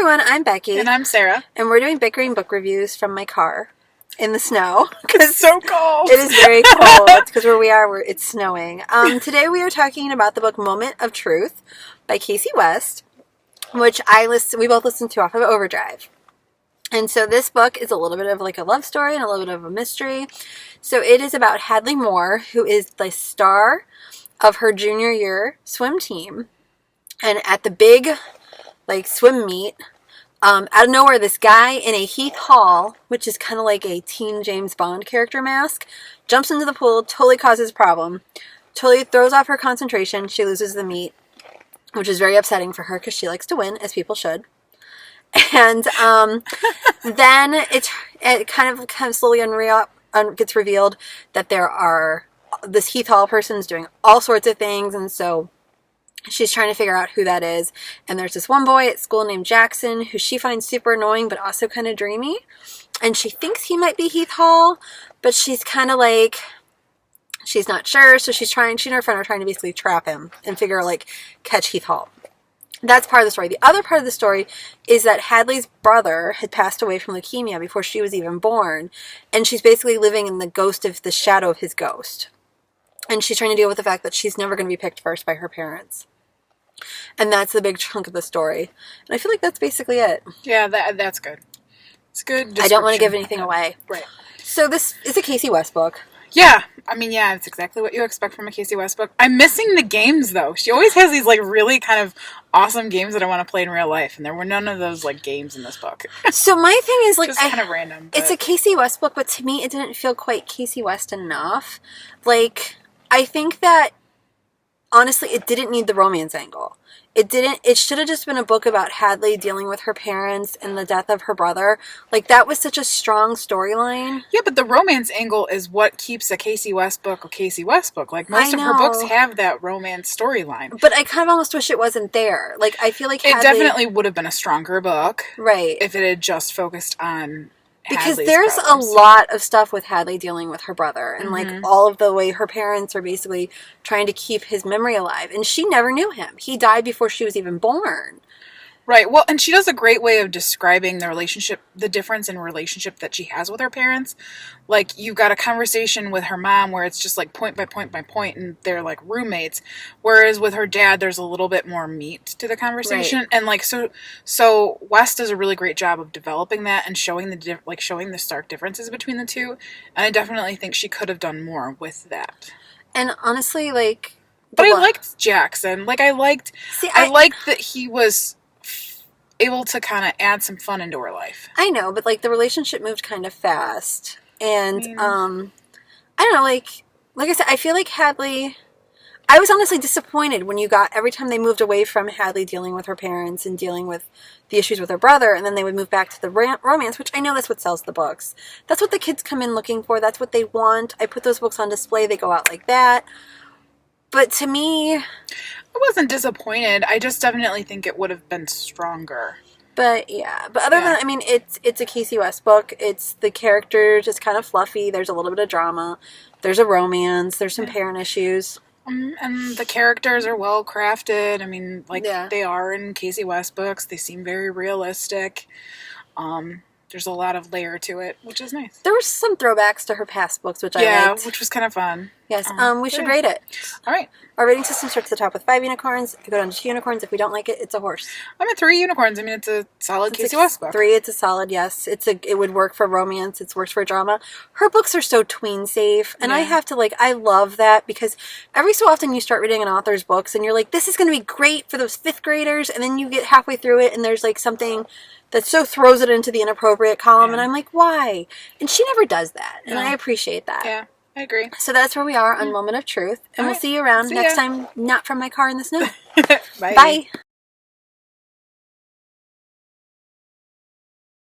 everyone, I'm Becky. And I'm Sarah. And we're doing Bickering Book Reviews from my car in the snow. It's so cold. It is very cold because where we are, it's snowing. Today we are talking about the book Moment of Truth by Kasie West, which we both listened to off of Overdrive. And so this book is a little bit of like a love story and a little bit of a mystery. So it is about Hadley Moore, who is the star of her junior year swim team. And at the big swim meet, out of nowhere, this guy in a Heath Hall, which is kind of like a teen James Bond character mask, jumps into the pool, totally causes a problem, totally throws off her concentration. She loses the meet, which is very upsetting for her because she likes to win, as people should. And then it kind of slowly gets revealed that this Heath Hall person is doing all sorts of things, and so she's trying to figure out who that is. And there's this one boy at school named Jackson who she finds super annoying but also kind of dreamy. And she thinks he might be Heath Hall, but she's kind of she's not sure. So she and her friend are trying to basically trap him and catch Heath Hall. That's part of the story. The other part of the story is that Hadley's brother had passed away from leukemia before she was even born. And she's basically living in the shadow of his ghost. And she's trying to deal with the fact that she's never going to be picked first by her parents. And that's the big chunk of the story. And I feel like that's basically it. Yeah, that's good. It's good. I don't want to give anything away. Right. So this is a Kasie West book. Yeah. I mean, yeah, it's exactly what you expect from a Kasie West book. I'm missing the games, though. She always has these, really kind of awesome games that I want to play in real life. And there were none of those, games in this book. So my thing is, just kind of random. But... It's a Kasie West book, but to me, it didn't feel quite Kasie West enough. I think that, honestly, it didn't need the romance angle. It should have just been a book about Hadley dealing with her parents and the death of her brother. That was such a strong storyline. Yeah, but the romance angle is what keeps a Kasie West book a Kasie West book. Most of her books have that romance storyline. But I kind of almost wish it wasn't there. I feel like Hadley... It definitely would have been a stronger book. Right. If it had just focused on... Because Hadley's there's problems. a lot of stuff with Hadley dealing with her brother and all of the way her parents are basically trying to keep his memory alive. And she never knew him. He died before she was even born. Right. Well, and she does a great way of describing the difference in relationship that she has with her parents. You've got a conversation with her mom where it's just point by point by point and they're roommates. Whereas with her dad, there's a little bit more meat to the conversation. Right. And so West does a really great job of developing that and showing the stark differences between the two. And I definitely think she could have done more with that. And honestly, But I liked Jackson. I liked that he was able to kind of add some fun into her life. I know, but the relationship moved kind of fast. And I don't know, like I said, I feel like Hadley, I was honestly disappointed when every time they moved away from Hadley dealing with her parents and dealing with the issues with her brother, and then they would move back to the romance, which I know that's what sells the books. That's what the kids come in looking for. That's what they want. I put those books on display. They go out like that. But to me... I wasn't disappointed. I just definitely think it would have been stronger. But yeah. But other than... I mean, it's a Kasie West book. It's the characters just kind of fluffy. There's a little bit of drama. There's a romance. There's some parent issues. And the characters are well crafted. I mean, they are in Kasie West books. They seem very realistic. There's a lot of layer to it, which is nice. There were some throwbacks to her past books, which I liked. Yeah, which was kind of fun. Yes, we should rate it. All right. Our rating system starts at the top with 5 unicorns. If you go down to 2 unicorns, if we don't like it, it's a horse. I'm at 3 unicorns. I mean, it's a solid Kasie West book. 3, it's a solid, yes. It would work for romance. It works for drama. Her books are so tween safe, and I have to, I love that, because every so often you start reading an author's books, and you're like, this is going to be great for those 5th graders, and then you get halfway through it, and there's, something that so throws it into the inappropriate column, and I'm like, why? And she never does that, and I appreciate that. Yeah, I agree. So that's where we are on Moment of Truth, and we'll see you around next time, not from my car in the snow. Bye. Bye.